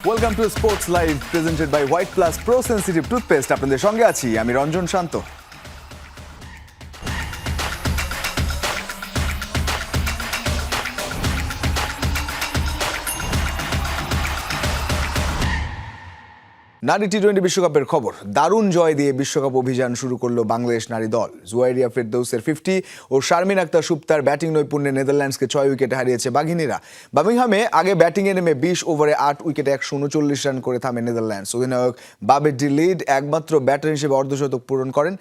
Welcome to sports live presented by white plus pro sensitive toothpaste. আপনাদের সঙ্গে আছি আমি রঞ্জন শান্ত। নারী টি-20 বিশ্বকাপের খবর। দারুণ জয় দিয়ে বিশ্বকাপ অভিযান শুরু করলো বাংলাদেশ নারী দল। জুয়াইরিয়া ফেরদৌসের 50 ও শারমিন আক্তার সুপ্তার ব্যাটিং নৈপুণ্যে নেদারল্যান্ডসকে 6 উইকেটে হারিয়েছে বাঘিনীরা। বার্মিংহামে আগে ব্যাটিংয়ে নেমে 20 ওভারে 8 উইকেটে 139 রান করে থামে নেদারল্যান্ডস। অধিনায়ক বাবেট ডি লিড একমাত্র ব্যাটার হিসেবে অর্ধশতক পূরণ করেন।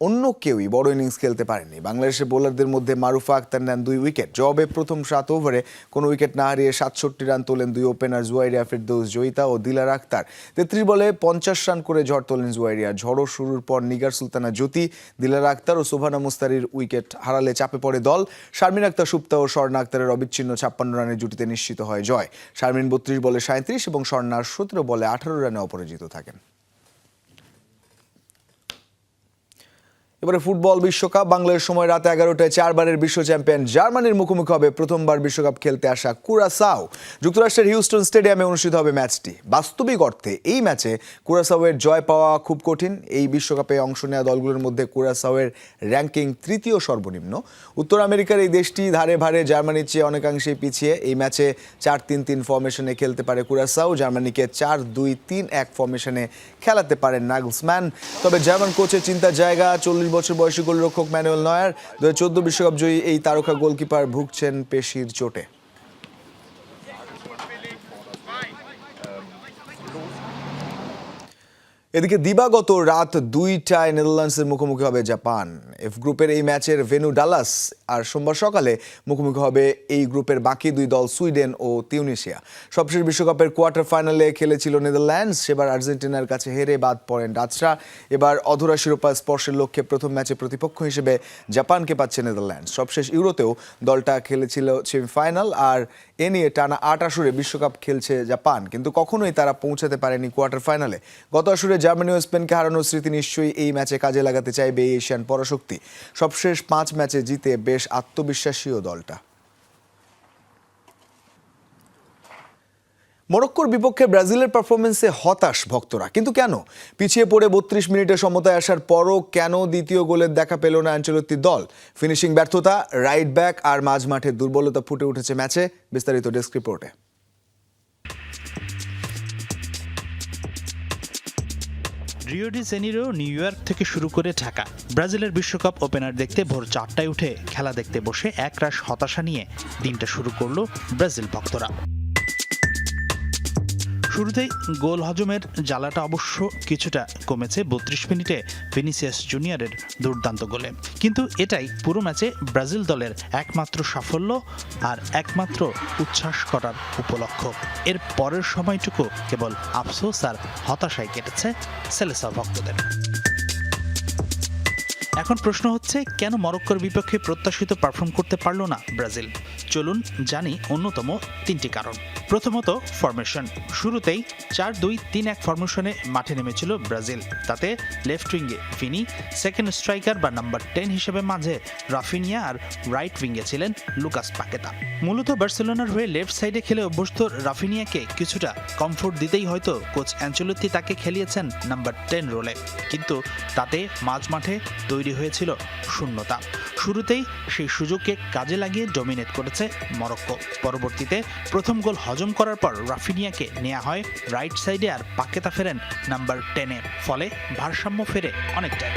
অন্য কেউই বড় ইনিংস খেলতে পারেনি। বাংলাদেশের বোলারদের মধ্যে মারুফা আক্তার নেন 2 উইকেট। জবাবে প্রথম 7 ওভারে কোনো উইকেট না হারিয়ে 67 রান তোলেন দুই ওপেনার জুয়াইরিয়া ফেরদৌস জয়িতা ও দিলার আক্তার। 33 বলে 50 রান করে ঝড় তোলেন জুয়াইরিয়া। ঝড়ো শুরুর পর নিগার সুলতানা জ্যোতি, দিলার আক্তার ও সোভানা মুস্তারির উইকেট হারালে চাপে পড়ে দল। শারমিন আক্তার সুপ্তা ও স্বর্ণা আক্তারের অবিচ্ছিন্ন 56 রানের জুটিতে নিশ্চিত হয় জয়। শারমিন 32 বলে 37 এবং স্বর্ণা 17 বলে 18 রানে অপরাজিত থাকেন। এবারে ফুটবল বিশ্বকাপ। বাংলাদেশ সময় রাত 11টায় 4 বারের বিশ্ব চ্যাম্পিয়ন জার্মানির মুখোমুখি হবে প্রথমবার বিশ্বকাপ খেলতে আসা কুরাসাও। যুক্তরাষ্ট্রের হিউস্টন স্টেডিয়ামে অনুষ্ঠিত হবে ম্যাচটি। বাস্তবিক অর্থে এই ম্যাচে কুরাসাওয়ের জয় পাওয়া খুব কঠিন। এই বিশ্বকাপে অংশ নেওয়া দলগুলোর মধ্যে কুরাসাওয়ের র্যাঙ্কিং 3য় সর্বনিম্ন। উত্তর আমেরিকার এই দেশটি ধারে ভারে জার্মানির চেয়ে অনেকাংশেই পিছিয়ে। এই ম্যাচে 4-3-3 ফরমেশনে খেলতে পারে কুরাসাও। জার্মানিকে 4-2-3-1 ফরমেশনে খেলাতে পারেন নাগলসম্যান। তবে জার্মান কোচের চিন্তার জায়গা 40 বছর বয়সী গোলরক্ষক ম্যানুয়েল নয়ার। 2014 বিশ্বকাপ জয়ী এই তারকা গোলকিপার ভুগছেন পেশির চোটে। এদিকে দিবাগত রাত 2টায় নেদারল্যান্ডসের মুখোমুখি হবে জাপান। এফ গ্রুপের এই ম্যাচের ভেন্যু ডালাস। আর সোমবার সকালে মুখোমুখি হবে এই গ্রুপের বাকি দুই দল সুইডেন ও তিউনিসিয়া। সবশেষ বিশ্বকাপের কোয়ার্টার ফাইনালে খেলেছিল নেদারল্যান্ডস। সেবার আর্জেন্টিনার কাছে হেরে বাদ পড়েন ডাচরা। এবার অধরা শিরোপা স্পর্শের লক্ষ্যে প্রথম ম্যাচে প্রতিপক্ষ হিসেবে জাপানকে পাচ্ছে নেদারল্যান্ডস। সবশেষ ইউরোতেও দলটা খেলেছিল সেমিফাইনাল। আর এ নিয়ে টানা 8 আসরে বিশ্বকাপ খেলছে জাপান, কিন্তু কখনোই তারা পৌঁছাতে পারেনি কোয়ার্টার ফাইনালে। গত আসরে জার্মানি ও স্পেনকে হারানোর স্মৃতি নিশ্চয়ই এই ম্যাচে কাজে লাগাতে চাইবে এই এশিয়ান পরাশক্তি। সবশেষ 5 ম্যাচে জিতে বেশ আত্মবিশ্বাসীও দলটা। মরক্কোর বিপক্ষে ব্রাজিলের পারফরমেন্সে হতাশ ভক্তরা। কিন্তু কেন? পিছিয়ে পড়ে 32 মিনিটে সমতায় আসার পরও কেন দ্বিতীয় গোলের দেখা পেল না আনচেলত্তির দল? ফিনিশিং ব্যর্থতা, রাইট ব্যাক আর মাঝমাঠের দুর্বলতা ফুটে উঠেছে ম্যাচে। বিস্তারিত ডেস্ক রিপোর্টে। Rio de Janeiro, new York থেকে শুরু করে ঢাকা, ব্রাজিলের বিশ্বকাপ ওপেনার দেখতে ভোর 4টায় উঠে খেলা দেখতে বসে একরাশ হতাশা নিয়ে দিনটা শুরু করলো ব্রাজিল ভক্তরা। শুরুতেই গোল হজমের জ্বালাটা অবশ্য কিছুটা কমেছে 32 মিনিটে ভিনিসিয়াস জুনিয়রের দুর্দান্ত গোলে। কিন্তু এটাই পুরো ম্যাচে ব্রাজিল দলের একমাত্র সাফল্য আর একমাত্র উচ্ছ্বাস করার উপলক্ষ। এর পরের সময়টুকু কেবল আফসোস আর হতাশায় কেটেছে সেলেসাও ভক্তদের। এখন প্রশ্ন হচ্ছে, কেন মরক্কোর বিপক্ষে প্রত্যাশিত পারফর্ম করতে পারল না ব্রাজিল? চলুন জানি অন্যতম 3টি কারণ। প্রথমত, ফরমেশন। শুরুতেই 4-2-3-1 ফরমেশনে মাঠে নেমেছিল ব্রাজিল। তাতে লেফট উইঙ্গে ভিনি, সেকেন্ড স্ট্রাইকার বা নাম্বার 10 হিসেবে মাঝে রাফিনিয়া আর রাইট উইঙ্গে ছিলেন লুকাস পাকেতা। মূলত বার্সেলোনার হয়ে লেফট সাইডে খেলে অভ্যস্ত রাফিনিয়াকে কিছুটা কমফোর্ট দিতেই হয়তো কোচ অ্যানচেলোত্তি তাকে খেলিয়েছেন নাম্বার 10 রোলে। কিন্তু তাতে মাঝ মাঠে তৈরি হয়েছিল শূন্যতা। শুরুতেই সেই সুযোগকে কাজে লাগিয়ে ডমিনেট করেছে মরক্কো। পরবর্তীতে প্রথম গোল হজম করার পর রাফিনিয়াকে নেওয়া হয় রাইট সাইডে আর পাকেতা ফেরেন নাম্বার 10-এ। ফলে ভারসাম্য ফেরে অনেকটাই।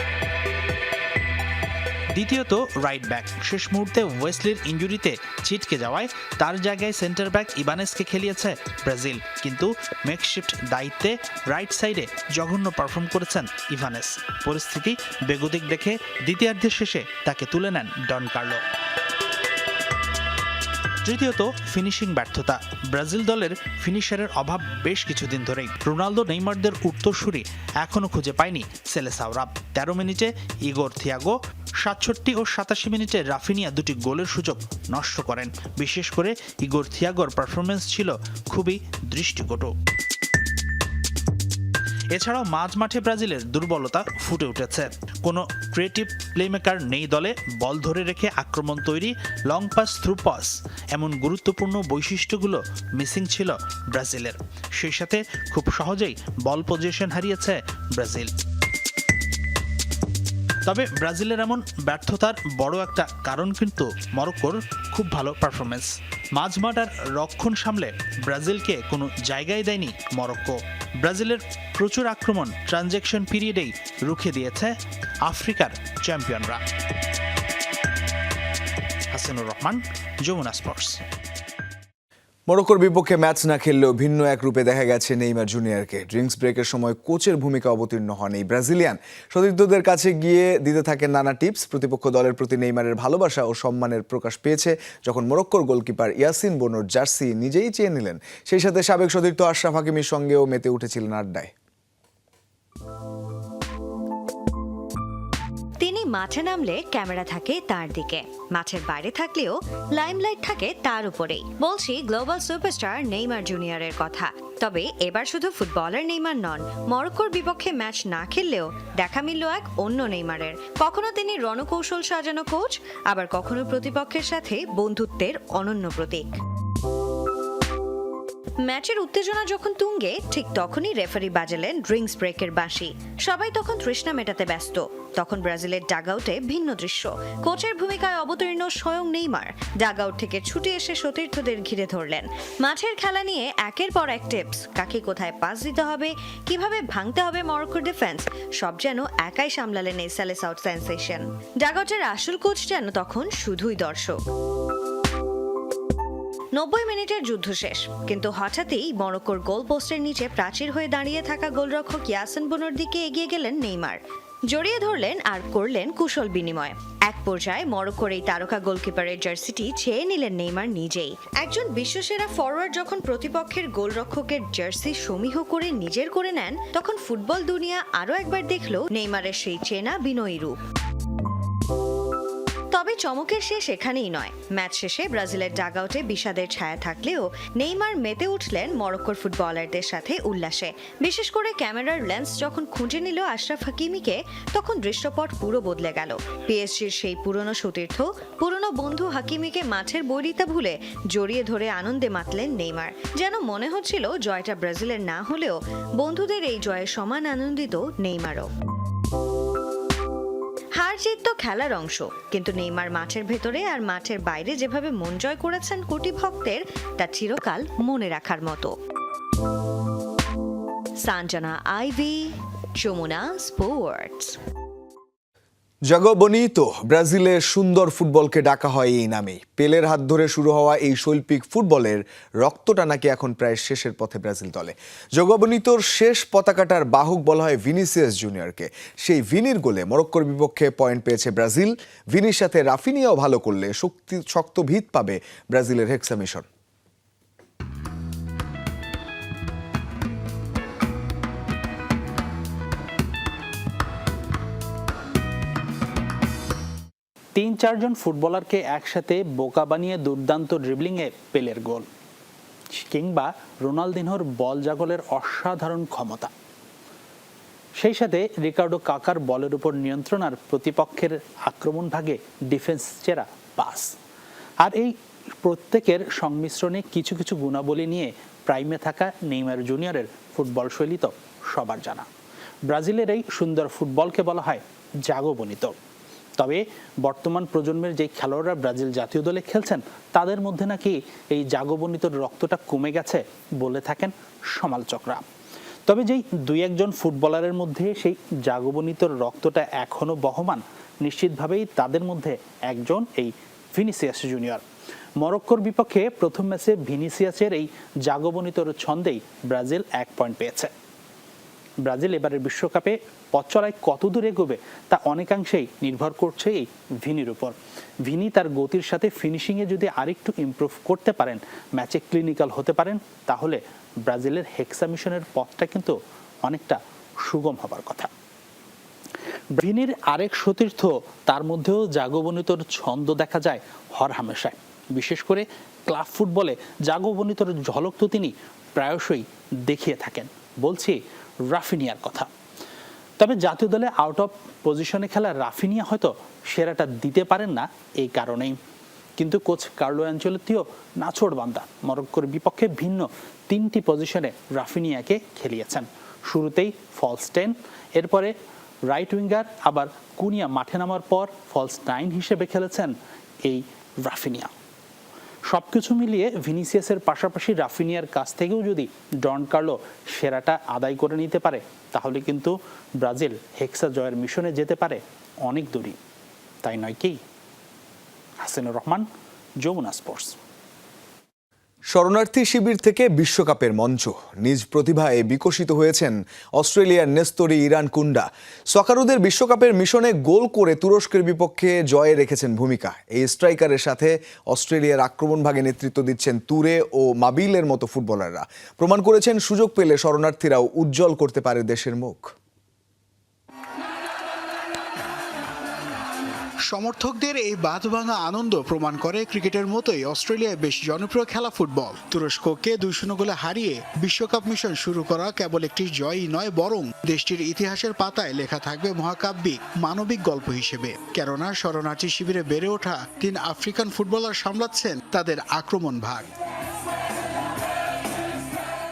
দ্বিতীয়ত, রাইট ব্যাক। শেষ মুহূর্তে ওয়েসলির ইনজুরিতে ছিটকে যাওয়ায় তার জায়গায় সেন্টার ব্যাক ইবানেসকে খেলিয়েছে ব্রাজিল। কিন্তু মেকশিফট দায়িত্বে রাইট সাইডে জঘন্য পারফর্ম করেছেন ইভানেস। পরিস্থিতি বেগতিক দেখে দ্বিতীয়ার্ধের শেষে তাকে তুলে নেন ডন কার্লো। তৃতীয়ত, ফিনিশিং ব্যর্থতা। ব্রাজিল দলের ফিনিশারের অভাব বেশ কিছুদিন ধরেই। রোনালদো, নেইমারদের উত্তরসূরি এখনও খুঁজে পায়নি সেলেসাওরা। 13 মিনিটে ইগোর থিয়াগো, 67 ও 87 মিনিটে রাফিনিয়া দুটি গোলের সুযোগ নষ্ট করেন। বিশেষ করে ইগোর থিয়াগোর পারফরমেন্স ছিল খুবই দৃষ্টিকটু। এছাড়াও মাঝ মাঠে ব্রাজিলের দুর্বলতা ফুটে উঠেছে। কোনো ক্রিয়েটিভ প্লেমেকার নেই দলে। বল ধরে রেখে আক্রমণ তৈরি, লং পাস, থ্রু পাস, এমন গুরুত্বপূর্ণ বৈশিষ্ট্যগুলো মিসিং ছিল ব্রাজিলের। সেই সাথে খুব সহজেই বল পজিশন হারিয়েছে ব্রাজিল। তবে ব্রাজিলের এমন ব্যর্থতার বড় একটা কারণ কিন্তু মরক্কোর খুব ভালো পারফরমেন্স। মাঝমাঠ আর রক্ষণ সামলে ব্রাজিলকে কোনো জায়গায় দেয়নি মরক্কো। ব্রাজিলের প্রচুর আক্রমণ ট্রানজ্যাকশন পিরিয়ডেই রুখে দিয়েছে আফ্রিকার চ্যাম্পিয়নরা। হাসানুর রহমান, যমুনা স্পোর্টস। মরক্কোর বিপক্ষে ম্যাচ না খেললেও ভিন্ন এক রূপে দেখা গেছে নেইমার জুনিয়রকে। ড্রিঙ্কস ব্রেকের সময় কোচের ভূমিকা অবতীর্ণ হন এই ব্রাজিলিয়ান। সতীর্থদের কাছে গিয়ে দিতে থাকেন নানা টিপস। প্রতিপক্ষ দলের প্রতি নেইমারের ভালোবাসা ও সম্মানের প্রকাশ পেয়েছে যখন মরক্কোর গোলকিপার ইয়াসিন বোনোর জার্সি নিজেই চেয়ে নিলেন। সেই সাথে সাবেক সতীর্থ আশরাফ হাকিমির সঙ্গেও মেতে উঠেছিলেন আড্ডায়। তিনি মাঠে নামলে ক্যামেরা থাকে তার দিকে, মাঠের বাইরে থাকলেও লাইমলাইট থাকে তার উপরেই। বলছি গ্লোবাল সুপারস্টার নেইমার জুনিয়রের কথা। তবে এবার শুধু ফুটবলার নেইমার নন, মরক্কোর বিপক্ষে ম্যাচ না খেললেও দেখা মিলল এক অন্য নেইমারের। কখনো তিনি রণকৌশল সাজানো কোচ, আবার কখনো প্রতিপক্ষের সাথে বন্ধুত্বের অনন্য প্রতীক। ম্যাচের উত্তেজনা যখন তুঙ্গে, ঠিক তখনই রেফারি বাজালেন ড্রিঙ্কস ব্রেকের বাঁশি। সবাই তখন তৃষ্ণা মেটাতে ব্যস্ত। তখন ব্রাজিলের ডাগআউটে ভিন্ন দৃশ্য। কোচের ভূমিকায় অবতীর্ণ স্বয়ং নেইমার ডাগআউট থেকে ছুটে এসে সতীর্থদের ঘিরে ধরলেন। মাঠের খেলা নিয়ে একের পর এক টিপস, কাকে কোথায় পাস দিতে হবে, কিভাবে ভাঙতে হবে মরক্কোর ডিফেন্স, সব যেন একাই সামলালেন এই সেলেসাউট সেন্সেশন। ডাগআউটের আসল কোচ যেন তখন শুধুই দর্শক। 90 মিনিটের যুদ্ধ শেষ, কিন্তু হঠাৎই মরক্কোর গোল পোস্টের নিচে প্রাচীর হয়ে দাঁড়িয়ে থাকা গোলরক্ষক ইয়াসিন বোনোর দিকে এগিয়ে গেলেন নেইমার। জড়িয়ে ধরলেন আর করলেন কুশল বিনিময়। এক পর্যায়ে মরক্কোর এই তারকা গোলকিপারের জার্সিটি ছেয়ে নিলেন নেইমার নিজেই। একজন বিশ্বসেরা ফরওয়ার্ড যখন প্রতিপক্ষের গোলরক্ষকের জার্সি সমীহ করে নিজের করে নেন, তখন ফুটবল দুনিয়া আরও একবার দেখল নেইমারের সেই চেনা বিনয়ী রূপ। তবে চমকের শেষ এখানেই নয়। ম্যাচ শেষে ব্রাজিলের ডাগআউটে বিষাদের ছায়া থাকলেও নেইমার মেতে উঠলেন মরক্কোর ফুটবলারদের সাথে উল্লাসে। বিশেষ করে ক্যামেরার লেন্স যখন খুঁজে নিল আশরাফ হাকিমিকে, তখন দৃশ্যপট পুরো বদলে গেল। পিএসজির সেই পুরনো সতীর্থ, পুরনো বন্ধু হাকিমিকে মাঠের বৈরিতা ভুলে জড়িয়ে ধরে আনন্দে মাতলেন নেইমার। যেন মনে হচ্ছিল জয়টা ব্রাজিলের না হলেও বন্ধুদের এই জয়ে সমান আনন্দিত নেইমারও। হার জিত তো খেলার অংশ, কিন্তু নেইমার মাঠের ভেতরে আর মাঠের বাইরে যেভাবে মন জয় করেছেন কোটি ভক্তের, তা চিরকাল মনে রাখার মতো। সাঞ্জনা আইভি, যমুনা স্পোর্টস। জাগো বনিতো, ব্রাজিলের সুন্দর ফুটবলকে ডাকা হয় এই নামেই। পেলের হাত ধরে শুরু হওয়া এই শৈল্পিক ফুটবলের রক্তটা নাকি এখন প্রায় শেষের পথে ব্রাজিল দলে। জাগো বনিতোর শেষ পতাকাটার বাহক বলা হয় ভিনিসিয়াস জুনিয়রকে। সেই ভিনির গোলে মরক্কোর বিপক্ষে পয়েন্ট পেয়েছে ব্রাজিল। ভিনির সাথে রাফিনিয়াও ভালো করলে শক্ত ভিত পাবে ব্রাজিলের হেক্সা মিশন। তিন চারজন ফুটবলারকে একসাথে বোকা বানিয়ে দুর্দান্ত ড্রিবলিংয়ে পেলের গোল, কিংবা রোনালদিনহোর বল জাগলের অসাধারণ ক্ষমতা। সেই সাথে রিকার্ডো কাকার বলের উপর নিয়ন্ত্রণ আর প্রতিপক্ষের আক্রমণ ভাগে ডিফেন্স চেরা পাস। আর এই প্রত্যেকের সংমিশ্রণে কিছু কিছু গুণাবলী নিয়ে প্রাইমে থাকা নেইমার জুনিয়রের ফুটবল শৈলী তো সবার জানা। ব্রাজিলের এই সুন্দর ফুটবলকে বলা হয় জাগো বনিতো। তবে বর্তমান প্রজন্মের যে খেলোয়াড়রা ব্রাজিল জাতীয় দলে খেলছেন, তাদের মধ্যে নাকি এই জাগো বনিতোর রক্তটা কমে গেছে বলে থাকেন সমালোচকরা। তবে যেই দুই একজন ফুটবলারের মধ্যে সেই জাগো বনিতোর রক্তটা এখনো বহমান, নিশ্চিতভাবেই তাদের মধ্যে একজন এই ভিনিসিয়াস জুনিয়র। মরক্কোর বিপক্ষে প্রথম ম্যাচে ভিনিসিয়াসের এই জাগো বনিতোর ছন্দেই ব্রাজিল 1 পয়েন্ট পেয়েছে। ব্রাজিল এবারের বিশ্বকাপে পথ চলায় কত দূর এগোবে তা অনেকাংশেই নির্ভর করছে এই ভিনির উপর। ভিনি তার গতির সাথে ফিনিশিংয়ে যদি আরেকটু ইমপ্রুভ করতে পারেন, ম্যাচে ক্লিনিক্যাল হতে পারেন, তাহলে ব্রাজিলের হেক্সা মিশনের পথটা কিন্তু অনেকটা সুগম হবার কথা। ভিনির আরেক সতীর্থ, তার মধ্যেও জাগো বনিতোর ছন্দ দেখা যায় হরহামেশায়। বিশেষ করে ক্লাব ফুটবলে জাগো বনিতোর ঝলক তো তিনি প্রায়শই দেখিয়ে থাকেন। বলছি রাফিনিয়ার কথা। তবে জাতীয় দলে আউট অফ পজিশনে খেলা রাফিনিয়া হয়তো সেরাটা দিতে পারেন না এই কারণেই। কিন্তু কোচ কার্লো অ্যানচেলত্তিও নাছোড়বান্দা, মরক্কোর বিপক্ষে ভিন্ন 3টি পজিশনে রাফিনিয়াকে খেলিয়েছেন। শুরুতেই ফলস 10, এরপরে রাইট উইঙ্গার, আবার কুনিয়া মাঠে নামার পর ফলস 9 হিসেবে খেলেছেন এই রাফিনিয়া। সবকিছু মিলিয়ে ভিনিসিয়াসের পাশাপাশি রাফিনিয়ার কাছ থেকেও যদি ডন কার্লো সেরাটা আদায় করে নিতে পারে, তাহলে কিন্তু ব্রাজিল হেক্সা জয়ের মিশনে যেতে পারে অনেক দূরই, তাই নয় কি? হাসিনুর রহমান, যমুনা স্পোর্টস। শরণার্থী শিবির থেকে বিশ্বকাপের মঞ্চ, নিজ প্রতিভায় বিকশিত হয়েছেন অস্ট্রেলিয়ার নেস্তরি ইরানকুন্ডা। সকারুদের বিশ্বকাপের মিশনে গোল করে তুরস্কের বিপক্ষে জয়ে রেখেছেন ভূমিকা। এই স্ট্রাইকারের সাথে অস্ট্রেলিয়ার আক্রমণ ভাগে নেতৃত্ব দিচ্ছেন তুরে ও মাবিলের মতো ফুটবলাররা। প্রমাণ করেছেন সুযোগ পেলে শরণার্থীরাও উজ্জ্বল করতে পারে দেশের মুখ। সমর্থকদের এই বাঁধভাঙা আনন্দ প্রমাণ করে ক্রিকেটের মতোই অস্ট্রেলিয়ায় বেশ জনপ্রিয় খেলা ফুটবল। তুরস্ককে 2-0 গোলে হারিয়ে বিশ্বকাপ মিশন শুরু করা কেবল একটি জয়ই নয়, বরং দেশটির ইতিহাসের পাতায় লেখা থাকবে মহাকাব্যিক মানবিক গল্প হিসেবে। কেননা শরণার্থী শিবিরে বেড়ে ওঠা 3 আফ্রিকান ফুটবলার সামলাচ্ছেন তাদের আক্রমণ ভাগ।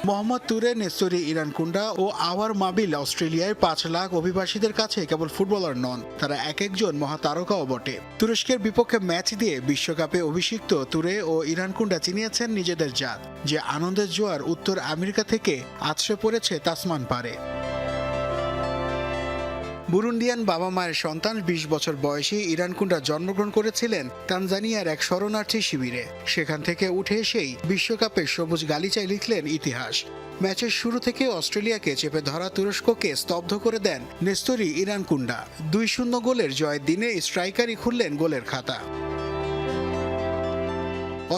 মোহাম্মদ তুরে, নেস্তরি ইরানকুন্ডা ও আওয়ার মাবিল অস্ট্রেলিয়ায় 5 লাখ অভিবাসীদের কাছে কেবল ফুটবলার নন, তারা এক একজন মহাতারকাও বটে। তুরস্কের বিপক্ষে ম্যাচ দিয়ে বিশ্বকাপে অভিষিক্ত তুরে ও ইরানকুন্ডা চিনিয়েছেন নিজেদের জাত, যে আনন্দের জোয়ার উত্তর আমেরিকা থেকে আছড়ে পড়েছে তাসমান পারে। বুরুন্ডিয়ান বাবা মায়ের সন্তান 20 বছর বয়সী ইরানকুন্ডা জন্মগ্রহণ করেছিলেন তানজানিয়ার এক শরণার্থী শিবিরে। সেখান থেকে উঠে এসেই বিশ্বকাপে সবুজ গালিচায় লিখলেন ইতিহাস। ম্যাচের শুরু থেকে অস্ট্রেলিয়াকে চেপে ধরা তুরস্ককে স্তব্ধ করে দেন নেস্তরি ইরানকুন্ডা। 2-0 গোলের জয়ের দিনে স্ট্রাইকারই খুললেন গোলের খাতা।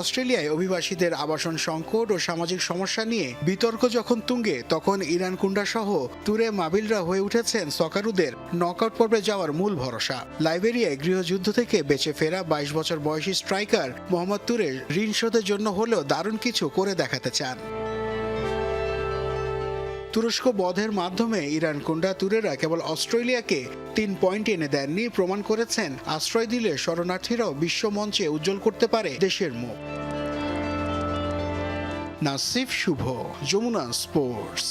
অস্ট্রেলিয়ায় অভিবাসীদের আবাসন সংকট ও সামাজিক সমস্যা নিয়ে বিতর্ক যখন তুঙ্গে, তখন ইরানকুন্ডা সহ তুরে মাবিলরা হয়ে উঠেছেন সকারুদের নকআউট পর্বে যাওয়ার মূল ভরসা। লাইবেরিয়ায় গৃহযুদ্ধ থেকে বেঁচে ফেরা 22 বছর বয়সী স্ট্রাইকার মোহাম্মদ তুরে ঋণ শোধের জন্য হলেও দারুণ কিছু করে দেখাতে চান। তুরস্ক বধের মাধ্যমে ইরানকুন্ডা তুরেরা কেবল অস্ট্রেলিয়াকে 3 পয়েন্ট এনে দেননি, প্রমাণ করেছেন আশ্রয় দিলে শরণার্থীরাও বিশ্ব মঞ্চে উজ্জ্বল করতে পারে দেশের মুখ। নাসিফ শুভ, যমুনা স্পোর্টস।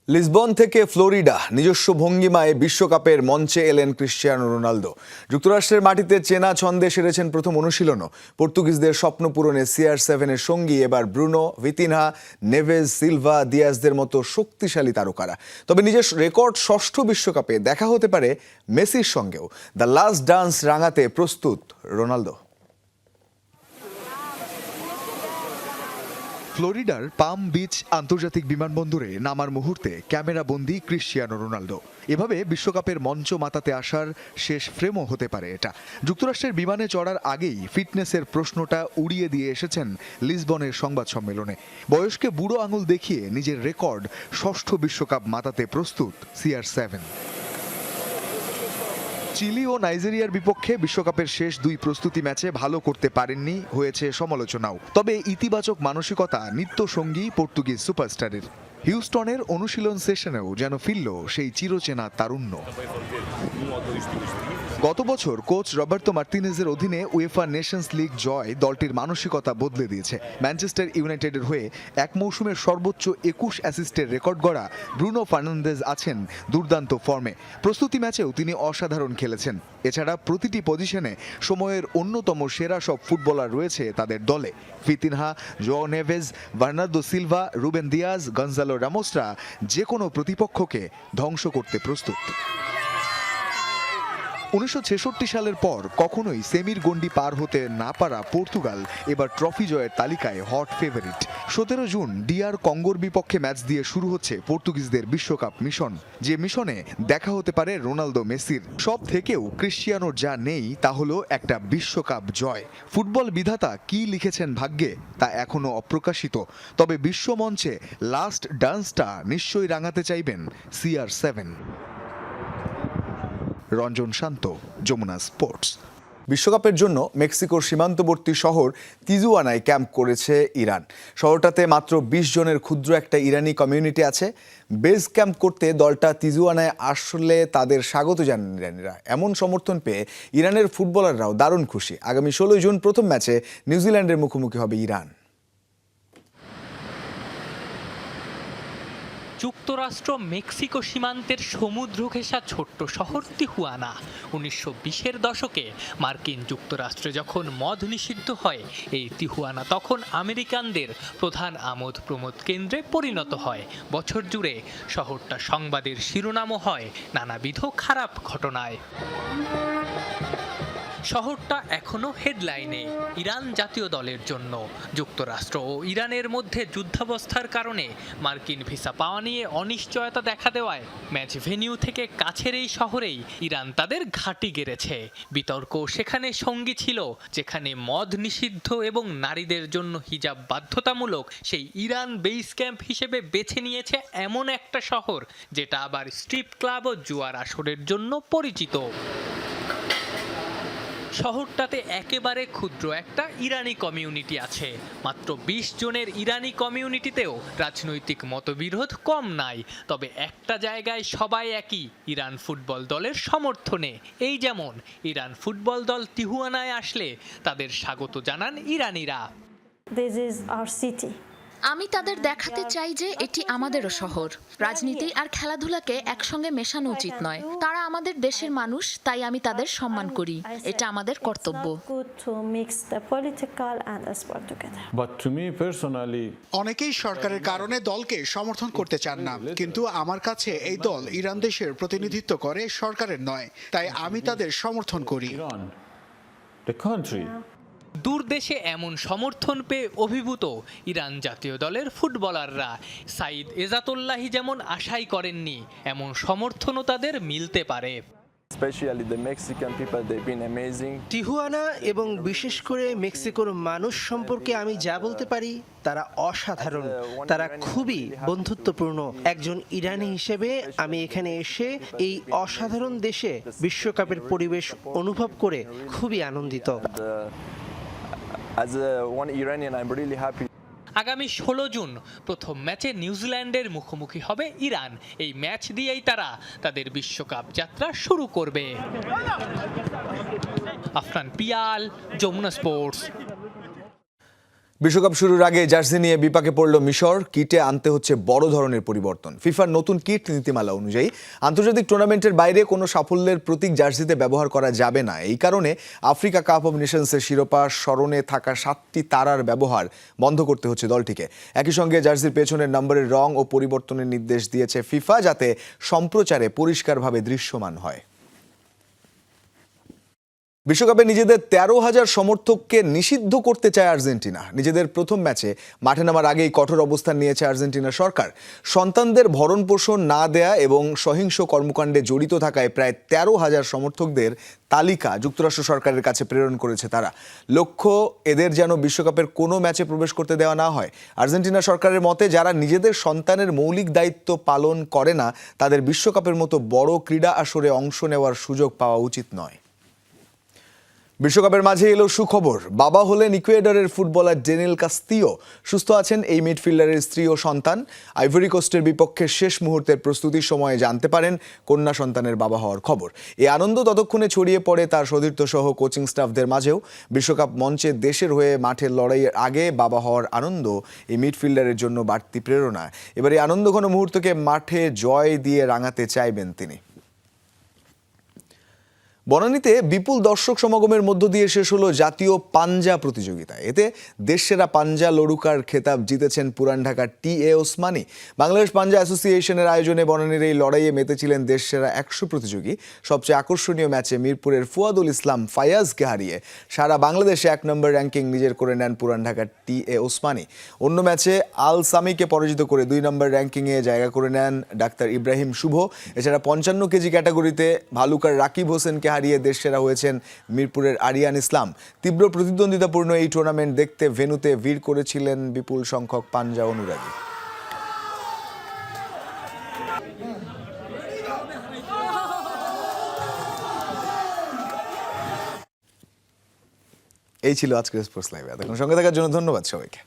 লিসবন থেকে ফ্লোরিডা নিজস্ব ভঙ্গিমায় বিশ্বকাপের মঞ্চে এলেন ক্রিশ্চিয়ানো রোনালদো। যুক্তরাষ্ট্রের মাটিতে চেনা ছন্দে সেরেছেন প্রথম অনুশীলনও। পর্তুগিজদের স্বপ্ন পূরণে CR7-এর সঙ্গী এবার ব্রুনো, ভিতিনহা, নেভেজ, সিলভা, দিয়াজদের মতো শক্তিশালী তারকারা। তবে নিজের রেকর্ড 6ষ্ঠ বিশ্বকাপে দেখা হতে পারে মেসির সঙ্গেও। দ্য লাস্ট ডান্স রাঙাতে প্রস্তুত রোনালদো। ফ্লোরিডার পাম বিচ আন্তর্জাতিক বিমানবন্দরে নামার মুহূর্তে ক্যামেরাবন্দি ক্রিশ্চিয়ানো রোনালদো। এভাবে বিশ্বকাপের মঞ্চ মাতাতে আসার শেষ ফ্রেমও হতে পারে এটা। যুক্তরাষ্ট্রের বিমানে চড়ার আগেই ফিটনেসের প্রশ্নটা উড়িয়ে দিয়ে এসেছেন লিসবনের সংবাদ সম্মেলনে। বয়সকে বুড়ো আঙুল দেখিয়ে নিজের রেকর্ড 6ষ্ঠ বিশ্বকাপ মাতাতে প্রস্তুত CR7। চিলি ও নাইজেরিয়ার বিপক্ষে বিশ্বকাপের শেষ 2 প্রস্তুতি ম্যাচে ভালো করতে পারেননি, হয়েছে সমালোচনাও। তবে ইতিবাচক মানসিকতা নিত্যসঙ্গী পর্তুগিজ সুপারস্টারের। হিউস্টনের অনুশীলন সেশনেও যেন ফিরল সেই চিরচেনা তারুণ্য। গত বছর কোচ রবার্তো মার্তিনেজের অধীনে উয়েফা নেশনস লিগ জয় দলটির মানসিকতা বদলে দিয়েছে। ম্যানচেস্টার ইউনাইটেডের হয়ে এক মৌসুমের সর্বোচ্চ 21 অ্যাসিস্টের রেকর্ড গড়া ব্রুনো ফার্নান্দেজ আছেন দুর্দান্ত ফর্মে। প্রস্তুতি ম্যাচেও তিনি অসাধারণ খেলেছেন। এছাড়া প্রতিটি পজিশনে সময়ের অন্যতম সেরা সব ফুটবলার রয়েছে তাদের দলে। Vitinha, Joao Neves, Bernardo Silva, Ruben Dias, গঞ্জালো রামোসরা যে কোনো প্রতিপক্ষকে ধ্বংস করতে প্রস্তুত। 1966 সালের পর কখনোই সেমির গন্ডি পার হতে না পারা পর্তুগাল এবার ট্রফি জয়ের তালিকায় হট ফেভারিট। 17 জুন DR কঙ্গোর বিপক্ষে ম্যাচ দিয়ে শুরু হচ্ছে পর্তুগিজদের বিশ্বকাপ মিশন, যে মিশনে দেখা হতে পারে রোনালদো, মেসির। সব থেকেও ক্রিশ্চিয়ানোর যা নেই তা হলো একটা বিশ্বকাপ জয়। ফুটবল বিধাতা কি লিখেছেন ভাগ্যে তা এখনো অপ্রকাশিত। তবে বিশ্বমঞ্চে লাস্ট ডান্সটা নিশ্চয়ই রাঙাতে চাইবেন CR7। রঞ্জন শান্ত, যমুনা স্পোর্টস। বিশ্বকাপের জন্য মেক্সিকোর সীমান্তবর্তী শহর তিজুয়ানায় ক্যাম্প করেছে ইরান। শহরটাতে মাত্র ২০ জনের ক্ষুদ্র একটা ইরানি কমিউনিটি আছে। বেস ক্যাম্প করতে দলটা তিজুয়ানায় আসলে তাদের স্বাগত জানান ইরানিরা। এমন সমর্থন পেয়ে ইরানের ফুটবলাররাও দারুণ খুশি। আগামী ১৬ জুন প্রথম ম্যাচে নিউজিল্যান্ডের মুখোমুখি হবে ইরান। যুক্তরাষ্ট্র মেক্সিকো সীমান্তের সমুদ্র ঘেঁষা ছোট্ট শহর তিহুয়ানা। ১৯২০-এর দশকে মার্কিন যুক্তরাষ্ট্রে যখন মদ নিষিদ্ধ হয়, এই তিহুয়ানা তখন আমেরিকানদের প্রধান আমোদ প্রমোদ কেন্দ্রে পরিণত হয়। বছর জুড়ে শহরটা সংবাদের শিরোনামও হয় নানাবিধ খারাপ ঘটনায়। শহরটা এখনো হেডলাইনে ইরান জাতীয় দলের জন্য। যুক্তরাষ্ট্র ও ইরানের মধ্যে যুদ্ধাবস্থার কারণে মার্কিন ভিসা পাওয়া নিয়ে অনিশ্চয়তা দেখা দেওয়ায় ম্যাচ ভেন্যু থেকে কাছের এই শহরেই ইরান তাদের ঘাঁটি গেড়েছে। বিতর্ক সেখানে সঙ্গী ছিল, যেখানে মদ নিষিদ্ধ এবং নারীদের জন্য হিজাব বাধ্যতামূলক সেই ইরান বেস ক্যাম্প হিসেবে বেছে নিয়েছে এমন একটা শহর, যেটা আবার স্ট্রিপ ক্লাব ও জুয়ার আসরের জন্য পরিচিত। শহরটাতে একেবারে ক্ষুদ্র একটা ইরানি কমিউনিটি আছে। মাত্র ২০ জনের ইরানি কমিউনিটিতেও রাজনৈতিক মতবিরোধ কম নাই। তবে একটা জায়গায় সবাই একই, ইরান ফুটবল দলের সমর্থনে। এই যেমন ইরান ফুটবল দল তিহুয়ানায় আসলে তাদের স্বাগত জানান ইরানিরা। This is our city. আমি তাদের দেখাতে চাই যে এটি আমাদেরও শহর। রাজনীতি আর খেলাধুলাকে একসঙ্গে মেশানো উচিত নয়। তারা আমাদের দেশের মানুষ, তাই আমি তাদের সম্মান করি। এটা আমাদের কর্তব্য। অনেকেই সরকারের কারণে দলকে সমর্থন করতে চান না, কিন্তু আমার কাছে এই দল ইরান দেশের প্রতিনিধিত্ব করে, সরকারের নয়। তাই আমি তাদের সমর্থন করি। দূর দেশে এমন সমর্থন পেয়ে অভিভূত ইরান জাতীয় দলের ফুটবলাররা। সাইদ এজাতুল্লাহি যেমন আশাই করেননি এমন সমর্থনও তাদের মিলতে পারে। তিহুয়ানা এবং বিশেষ করে মেক্সিকোর মানুষ সম্পর্কে আমি যা বলতে পারি, তারা অসাধারণ। তারা খুবই বন্ধুত্বপূর্ণ। একজন ইরানি হিসেবে আমি এখানে এসে এই অসাধারণ দেশে বিশ্বকাপের পরিবেশ অনুভব করে খুবই আনন্দিত। আগামী ১৬ জুন প্রথম ম্যাচে নিউজিল্যান্ডের মুখোমুখি হবে ইরান। এই ম্যাচ দিয়েই তারা তাদের বিশ্বকাপ যাত্রা শুরু করবে। আফরান পিয়াল, যমুনা স্পোর্টস। বিশ্বকাপ শুরুর আগে জার্সি নিয়ে বিপাকে পড়ল মিশর। কিটে আনতে হচ্ছে বড় ধরনের পরিবর্তন। ফিফার নতুন কিট নীতিমালা অনুযায়ী আন্তর্জাতিক টুর্নামেন্টের বাইরে কোনো সাফল্যের প্রতীক জার্সিতে ব্যবহার করা যাবে না। এই কারণে আফ্রিকা কাপ অব নেশনসের শিরোপা স্মরণে থাকা 7টি তারার ব্যবহার বন্ধ করতে হচ্ছে দলটিকে। একই সঙ্গে জার্সির পেছনের নম্বরের রং ও পরিবর্তনের নির্দেশ দিয়েছে ফিফা, যাতে সম্প্রচারে পরিষ্কারভাবে দৃশ্যমান হয়। বিশ্বকাপে নিজেদের ১৩,০০০ সমর্থককে নিষিদ্ধ করতে চায় আর্জেন্টিনা। নিজেদের প্রথম ম্যাচে মাঠে নামার আগেই কঠোর অবস্থান নিয়েছে আর্জেন্টিনা সরকার। সন্তানদের ভরণ পোষণ না দেয়া এবং সহিংস কর্মকাণ্ডে জড়িত থাকায় প্রায় ১৩,০০০ সমর্থকদের তালিকা যুক্তরাষ্ট্র সরকারের কাছে প্রেরণ করেছে তারা। লক্ষ্য, এদের যেন বিশ্বকাপের কোনো ম্যাচে প্রবেশ করতে দেওয়া না হয়। আর্জেন্টিনা সরকারের মতে, যারা নিজেদের সন্তানের মৌলিক দায়িত্ব পালন করে না, তাদের বিশ্বকাপের মতো বড় ক্রীড়া আসরে অংশ নেওয়ার সুযোগ পাওয়া উচিত নয়। বিশ্বকাপের মাঝে এলো সুখবর। বাবা হলেন ইকুয়েডরের ফুটবলার ডেনিল কাস্তিও। সুস্থ আছেন এই মিডফিল্ডারের স্ত্রী ও সন্তান। আইভরি কোস্টের বিপক্ষে শেষ মুহূর্তের প্রস্তুতির সময়ে জানতে পারেন কন্যা সন্তানের বাবা হওয়ার খবর। এই আনন্দ ততক্ষণে ছড়িয়ে পড়ে তার সতীর্থ সহ কোচিং স্টাফদের মাঝেও। বিশ্বকাপ মঞ্চে দেশের হয়ে মাঠের লড়াইয়ের আগে বাবা হওয়ার আনন্দ এই মিডফিল্ডারের জন্য বাড়তি প্রেরণা। এবার এই আনন্দঘন মুহূর্তকে মাঠে জয় দিয়ে রাঙাতে চাইবেন তিনি। বনানীতে বিপুল দর্শক সমাগমের মধ্য দিয়ে শেষ হলো জাতীয় পাঞ্জা প্রতিযোগিতা। এতে দেশসেরা পাঞ্জা লড়ুকার খেতাব জিতেছেন পুরান ঢাকার টি.এ. ওসমানী। বাংলাদেশ পাঞ্জা অ্যাসোসিয়েশনের আয়োজনে বনানীর এই লড়াইয়ে মেতেছিলেন দেশসেরা ১০০ প্রতিযোগী। সবচেয়ে আকর্ষণীয় ম্যাচে মিরপুরের ফুয়াদুল ইসলাম ফায়াজকে হারিয়ে সারা বাংলাদেশে ১ নম্বর র্যাঙ্কিং নিজের করে নেন পুরান ঢাকার টি.এ. ওসমানী। অন্য ম্যাচে আল সামিকে পরাজিত করে ২ নম্বর র্যাঙ্কিংয়ে জায়গা করে নেন ডাক্তার ইব্রাহিম শুভ। এছাড়া ৫৫ কেজি ক্যাটাগরিতে ভালুকার রাকিব হোসেনকে হারিয়ে দেশসেরা হয়েছেন মিরপুরের আরিয়ান ইসলাম। তীব্র প্রতিদ্বন্দ্বিতাপূর্ণ এই টুর্নামেন্ট দেখতে ভেন্যুতে ভিড় করেছিলেন বিপুল সংখ্যক পাঞ্জা অনুরাগী। এই ছিল আজকের স্পোর্টস লাইভে। এতক্ষণ সঙ্গে থাকার জন্য ধন্যবাদ সবাইকে।